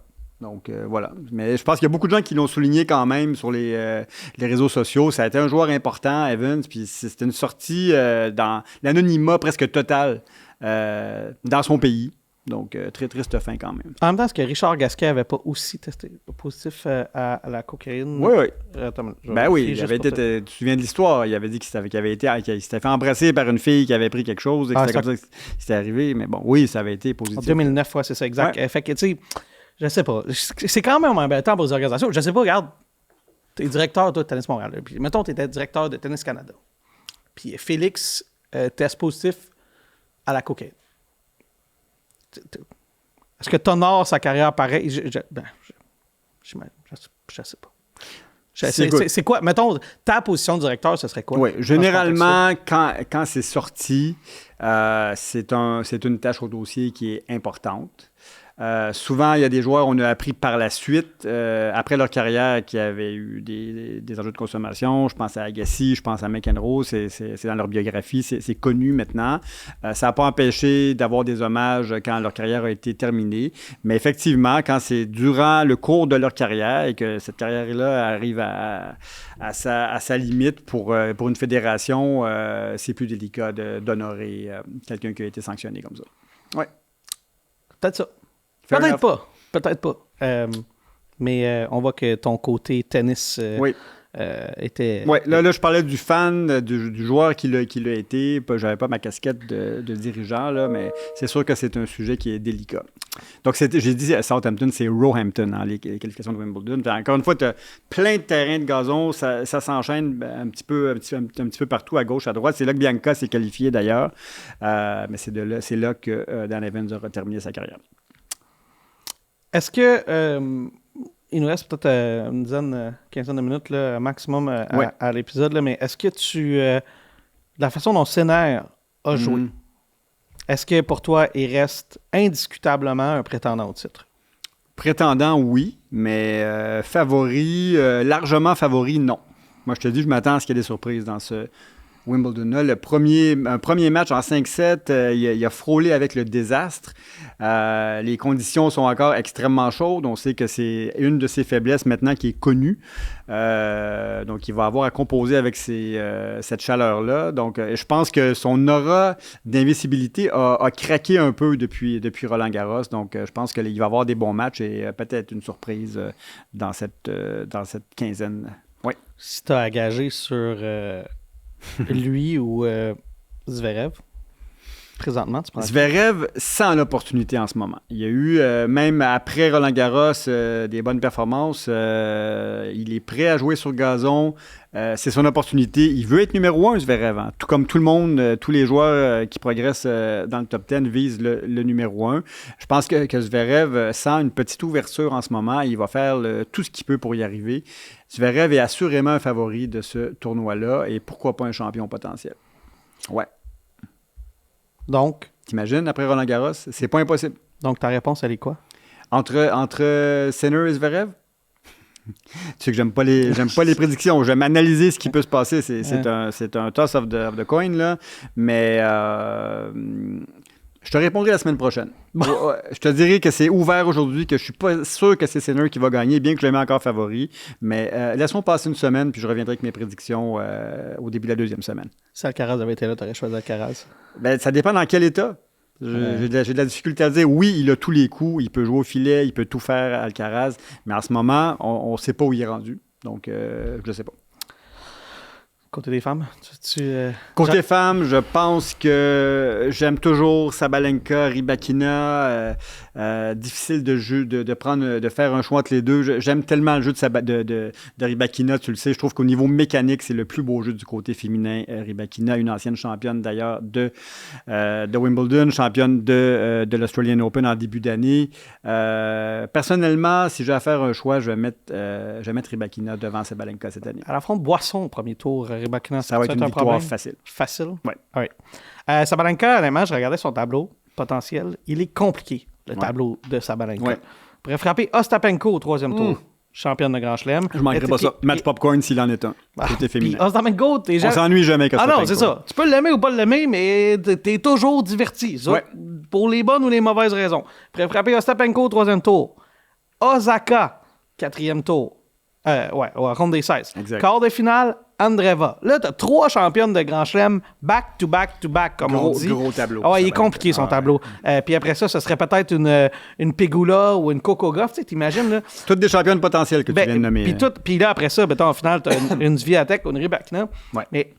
Donc, voilà. Mais je pense qu'il y a beaucoup de gens qui l'ont souligné quand même sur les réseaux sociaux. Ça a été un joueur important, Evans, puis c'était une sortie dans l'anonymat presque total dans son pays. Donc, très triste fin quand même. En même temps, est-ce que Richard Gasquet n'avait pas aussi testé positif à la cocaïne? Oui. Attends, oui, tu te souviens de l'histoire. Il avait dit qu'il s'était fait embrasser par une fille qui avait pris quelque chose et que c'était comme ça que c'était arrivé. Mais bon, oui, ça avait été positif. En 2009, c'est ça, exact. Ouais. Fait que, tu sais, je sais pas. C'est quand même un bel temps pour les organisations. Je sais pas, regarde, t'es directeur de Tennis Montréal. Puis, mettons, t'étais directeur de Tennis Canada. Puis Félix teste positif à la cocaïne. Est-ce que t'honores sa carrière pareil? Je sais pas. C'est quoi? Mettons, ta position de directeur, ce serait quoi? Oui, généralement, quand c'est sorti, c'est une tâche au dossier qui est importante. Souvent, il y a des joueurs, on a appris par la suite, après leur carrière, qui avaient eu des enjeux de consommation. Je pense à Agassi, je pense à McEnroe, c'est dans leur biographie, c'est connu maintenant. Ça n'a pas empêché d'avoir des hommages quand leur carrière a été terminée. Mais effectivement, quand c'est durant le cours de leur carrière et que cette carrière-là arrive à sa limite pour une fédération, c'est plus délicat d'honorer quelqu'un qui a été sanctionné comme ça. Oui. Peut-être ça. Peut-être pas. Mais on voit que ton côté tennis était... Oui, là, je parlais du fan, du joueur qui l'a été. J'avais pas ma casquette de dirigeant, là, mais c'est sûr que c'est un sujet qui est délicat. Donc, j'ai dit Southampton, c'est Roehampton, hein, les qualifications de Wimbledon. Puis, encore une fois, tu as plein de terrains de gazon. Ça s'enchaîne un petit peu partout, à gauche, à droite. C'est là que Bianca s'est qualifié, d'ailleurs. Mais c'est là que Dan Evans a terminé sa carrière. Est-ce que il nous reste peut-être une dizaine, quinzaine de minutes là, maximum à l'épisode, là, mais est-ce que la façon dont le scénario a joué, est-ce que pour toi, il reste indiscutablement un prétendant au titre? Prétendant, oui, mais largement favori, non. Moi, je te dis, je m'attends à ce qu'il y ait des surprises dans ce Wimbledon-là. Un premier match en 5-7, il a frôlé avec le désastre. Les conditions sont encore extrêmement chaudes. On sait que c'est une de ses faiblesses maintenant qui est connue. Donc, il va avoir à composer avec cette chaleur-là. Donc, je pense que son aura d'invisibilité a craqué un peu depuis Roland-Garros. Donc, je pense qu'il va avoir des bons matchs et peut-être une surprise dans cette quinzaine. Oui. Si tu as à gager sur... lui ou Zverev, présentement, tu penses? Zverev sans l'opportunité en ce moment. Il y a eu, même après Roland-Garros, des bonnes performances. Il est prêt à jouer sur gazon. C'est son opportunité. Il veut être numéro 1, Zverev. Hein. Tout comme tout le monde, tous les joueurs qui progressent dans le top 10 visent le numéro 1. Je pense que Zverev sent une petite ouverture en ce moment. Il va faire tout ce qu'il peut pour y arriver. Zverev est assurément un favori de ce tournoi-là et pourquoi pas un champion potentiel. Ouais. Donc, T'imagines, après Roland-Garros? C'est pas impossible. Donc, ta réponse, elle est quoi? Entre Sinner et Zverev? Tu sais que j'aime pas les prédictions. J'aime analyser ce qui peut se passer. C'est un toss of the coin, là. Mais je te répondrai la semaine prochaine. Bon. Je te dirai que c'est ouvert aujourd'hui, que je suis pas sûr que c'est Sinner qui va gagner, bien que je le mets encore favori. Mais laisse-moi passer une semaine, puis je reviendrai avec mes prédictions au début de la deuxième semaine. Si Alcaraz avait été là, tu aurais choisi Alcaraz? Ben, ça dépend dans quel état. J'ai de la difficulté à dire, oui, il a tous les coups, il peut jouer au filet, il peut tout faire à Alcaraz, mais en ce moment, on ne sait pas où il est rendu. Donc, je ne sais pas. Côté des femmes? Côté femmes, je pense que j'aime toujours Sabalenka, Rybakina. Difficile de faire un choix entre les deux. J'aime tellement le jeu de Rybakina, tu le sais. Je trouve qu'au niveau mécanique, c'est le plus beau jeu du côté féminin. Rybakina, une ancienne championne d'ailleurs de Wimbledon, championne de l'Australian Open en début d'année. Personnellement, si j'ai à faire un choix, je vais mettre Rybakina devant Sabalenka cette année. Elle affronte Boisson au premier tour. Rybakina, ça va être une victoire facile. Facile? Oui. Ouais. Sabalenka, honnêtement, je regardais son tableau potentiel. Il est compliqué, le tableau de Sabalenka. Ouais. Il pourrait frapper Ostapenko au troisième tour. Championne de Grand Chelem. Je manquerai pas ça. Match popcorn s'il en est un. Côté féminin. Ostapenko, on s'ennuie jamais avec Ostapenko. Ah non, c'est ça. Tu peux l'aimer ou pas l'aimer, mais t'es toujours diverti. Ça, pour les bonnes ou les mauvaises raisons. Il pourrait frapper Ostapenko au troisième tour. Osaka, quatrième tour. Ronde des 16. Exact. Quart de finale, Andreeva. Là, t'as 3 championnes de Grand Chelem, back to back to back, comme on dit. Gros tableau. Il est compliqué, son tableau. Puis après ça, ce serait peut-être une Pegula ou une Coco Gauff, tu t'imagines, là. Toutes des championnes potentielles que tu viens de nommer. Puis là, après ça, en finale, t'as une Swiatek ou une Rybakina. Ouais. Mais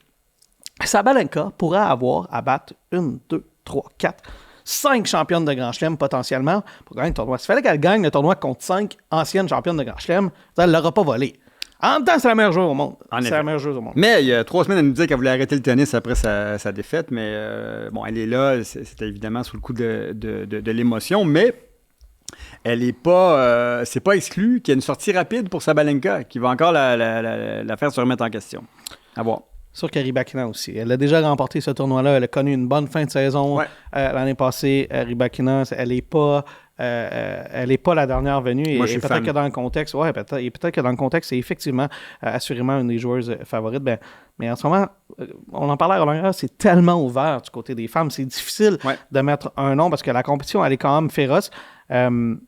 Sabalenka pourrait avoir à battre 1, 2, 3, 4... 5 championnes de Grand Chelem potentiellement pour gagner le tournoi. S'il fallait qu'elle gagne le tournoi contre 5 anciennes championnes de Grand Chelem, elle ne l'aura pas volé. En même temps, c'est la meilleure joueuse au monde. Mais il y a 3 semaines, elle nous disait qu'elle voulait arrêter le tennis après sa défaite. Mais elle est là. C'était évidemment sous le coup de l'émotion. Mais elle n'est pas... c'est pas exclu qu'il y ait une sortie rapide pour Sabalenka qui va encore la faire se remettre en question. À voir. Sûr que Rybakina aussi. Elle a déjà remporté ce tournoi-là. Elle a connu une bonne fin de saison l'année passée. Rybakina, elle n'est pas la dernière venue. Moi, je suis peut-être fan. que dans le contexte, peut-être que dans le contexte, c'est effectivement assurément une des joueuses favorites. Mais en ce moment, on en parlait à Roland Garros, c'est tellement ouvert du côté des femmes. C'est difficile de mettre un nom parce que la compétition, elle est quand même féroce.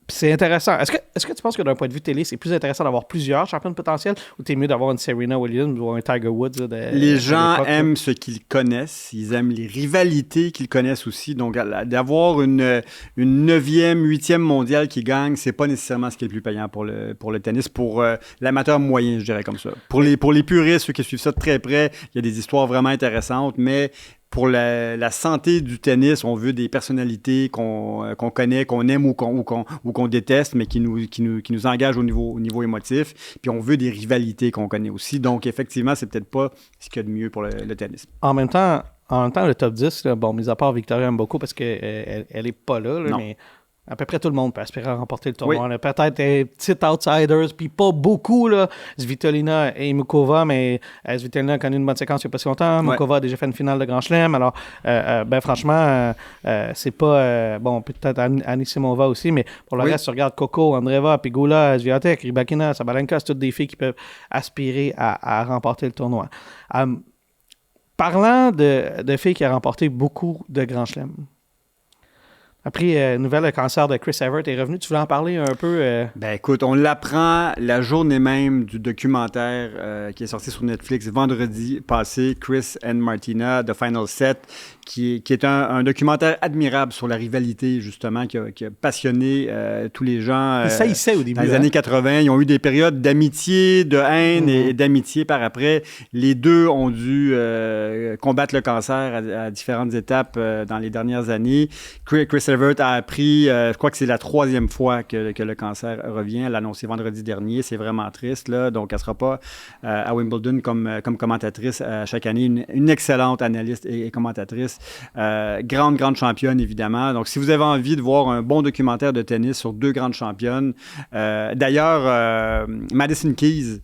C'est intéressant. Est-ce que tu penses que d'un point de vue télé, c'est plus intéressant d'avoir plusieurs championnes potentielles ou t'es mieux d'avoir une Serena Williams ou un Tiger Woods? Les gens aiment ce qu'ils connaissent. Ils aiment les rivalités qu'ils connaissent aussi. Donc, d'avoir une 9e, 8e mondiale qui gagne, c'est pas nécessairement ce qui est le plus payant pour le tennis, pour l'amateur moyen, je dirais comme ça. Pour les puristes, ceux qui suivent ça de très près, il y a des histoires vraiment intéressantes, mais pour la santé du tennis, on veut des personnalités qu'on connaît, qu'on aime ou qu'on déteste, mais qui nous engagent au niveau émotif. Puis on veut des rivalités qu'on connaît aussi. Donc, effectivement, c'est peut-être pas ce qu'il y a de mieux pour le tennis. En même temps, le top 10, là, mis à part Victoria Mboko, parce qu'elle n'est pas là, mais à peu près tout le monde peut aspirer à remporter le tournoi. Oui. Peut-être des petites outsiders, puis pas beaucoup, là. Svitolina et Mukova, mais Svitolina a connu une bonne séquence il n'y a pas si longtemps. Mukova a déjà fait une finale de Grand Chelem. Alors, franchement, c'est pas... peut-être Anisimova aussi, mais pour le reste, tu regardes Coco, Andreeva, Pegula, Swiatek, Rybakina, Sabalenka, c'est toutes des filles qui peuvent aspirer à remporter le tournoi. Parlant de filles qui ont remporté beaucoup de Grand Chelem, après, nouvelle, le cancer de Chris Evert est revenu. Tu voulais en parler un peu? Ben écoute, on l'apprend la journée même du documentaire qui est sorti sur Netflix vendredi passé, Chris and Martina, The Final Set, qui est un documentaire admirable sur la rivalité, justement, qui a passionné tous les gens. Ils saillissaient au début. Dans les années 80, ils ont eu des périodes d'amitié, de haine et d'amitié par après. Les deux ont dû combattre le cancer à différentes étapes dans les dernières années. Chris Evert a appris, je crois que c'est la 3e fois que le cancer revient. Elle l'a annoncé vendredi dernier. C'est vraiment triste, là. Donc, elle ne sera pas à Wimbledon comme commentatrice chaque année. Une excellente analyste et commentatrice. Grande championne, évidemment. Donc, si vous avez envie de voir un bon documentaire de tennis sur 2 grandes championnes, d'ailleurs, Madison Keys,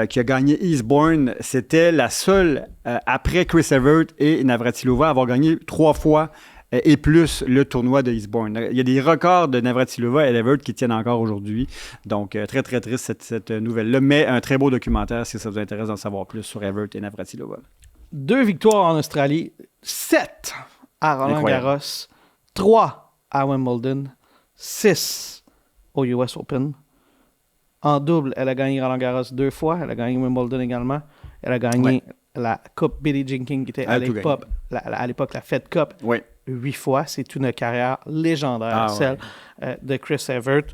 qui a gagné Eastbourne, c'était la seule, après Chris Evert et Navratilova, à avoir gagné 3 fois et plus le tournoi de Eastbourne. Il y a des records de Navratilova et Evert qui tiennent encore aujourd'hui. Donc, très, très triste cette nouvelle-là, mais un très beau documentaire si ça vous intéresse d'en savoir plus sur Evert et Navratilova. 2 victoires en Australie, 7 à Roland-Garros, 3 à Wimbledon, 6 au US Open. En double, elle a gagné Roland-Garros 2 fois, elle a gagné Wimbledon également, elle a gagné la Coupe Billie Jean King qui était à l'époque la Fed Cup 8 fois. C'est une carrière légendaire, celle de Chris Evert.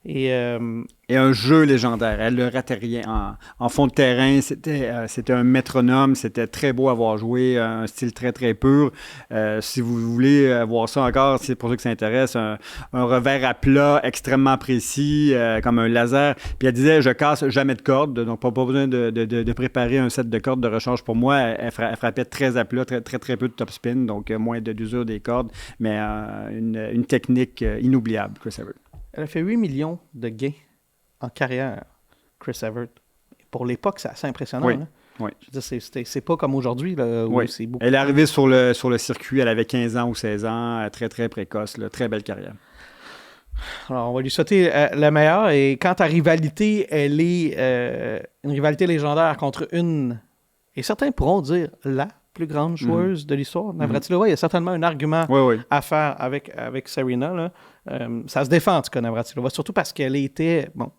Et un jeu légendaire. Elle ne ratait rien. En fond de terrain, c'était un métronome. C'était très beau à voir jouer. Un style très, très pur. Si vous voulez voir ça encore, c'est pour ceux qui s'intéressent, un revers à plat extrêmement précis, comme un laser. Puis elle disait, je casse jamais de cordes. Donc, pas besoin de préparer un set de cordes de rechange pour moi. Elle frappait très à plat, très, très, très peu de topspin. Donc, moins d'usure des cordes. Mais une technique inoubliable, Chris Evert. Elle a fait 8 millions de gains en carrière, Chris Evert. Pour l'époque, c'est assez impressionnant. Oui. Je veux dire, c'est pas comme aujourd'hui. Là, où c'est beaucoup. Elle est arrivée sur le circuit, elle avait 15 ans ou 16 ans, très, très précoce. Là, très belle carrière. Alors, on va lui souhaiter le meilleur. Et quant à rivalité, elle est une rivalité légendaire contre une... Et certains pourront dire la plus grande joueuse de l'histoire. Navratilova, il y a certainement un argument à faire avec Serena. Là. Ça se défend, en tout cas, Navratilova, surtout parce qu'elle était, bon,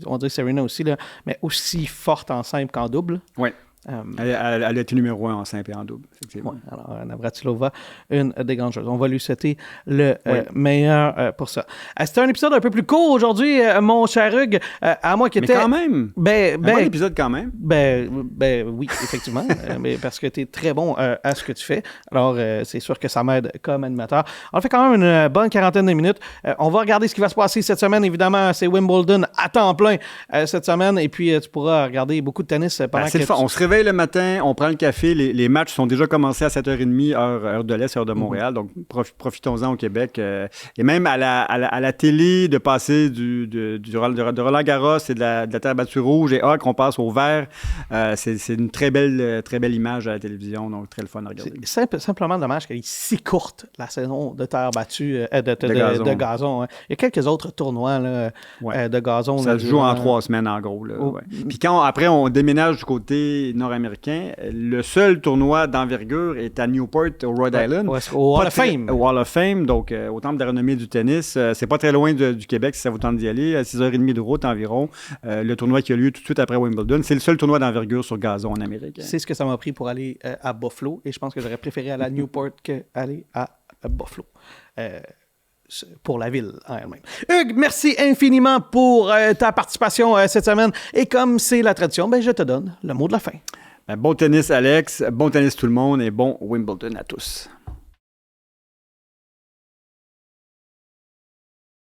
on dit Serena aussi, là, mais aussi forte en simple qu'en double. Oui. Elle a été numéro 1 en simple et en double, effectivement. Ouais, alors, Navratilova, une des grandes joueuses. On va lui souhaiter le meilleur pour ça. C'était un épisode un peu plus court aujourd'hui, mon cher Hugues, à moi qui était... Mais quand même! Un bon épisode quand même. Oui, effectivement, mais parce que tu es très bon à ce que tu fais. Alors, c'est sûr que ça m'aide comme animateur. On fait quand même une bonne quarantaine de minutes. On va regarder ce qui va se passer cette semaine. Évidemment, c'est Wimbledon à temps plein cette semaine. Et puis, tu pourras regarder beaucoup de tennis pendant que... On se réveille le matin, on prend le café. Les matchs sont déjà commencés à 7h30, heure de l'Est, heure de Montréal. Donc, profitons-en au Québec. Et même à la télé, de passer de Roland-Garros et de la terre battue rouge et qu'on passe au vert. C'est une très belle image à la télévision. Donc, très le fun à regarder. C'est simplement dommage qu'elle est si courte, la saison de terre battue, de gazon. Hein. Il y a quelques autres tournois là, de gazon. Ça se joue en 3 semaines, en gros. Là, Puis après, on déménage du côté nord-américain, le seul tournoi d'envergure est à Newport, au Rhode Island. Au Hall of Fame. Au Hall of Fame, donc au temple de la renommée du tennis. C'est pas très loin du Québec, si ça vous tente d'y aller, à 6h30 de route environ. Le tournoi qui a lieu tout de suite après Wimbledon. C'est le seul tournoi d'envergure sur gazon en Amérique. C'est ce que ça m'a pris pour aller à Buffalo, et je pense que j'aurais préféré aller à Newport qu'aller à Buffalo. Pour la ville en elle-même. Hugues, merci infiniment pour ta participation cette semaine. Et comme c'est la tradition, je te donne le mot de la fin. Bon tennis, Alex. Bon tennis tout le monde et bon Wimbledon à tous.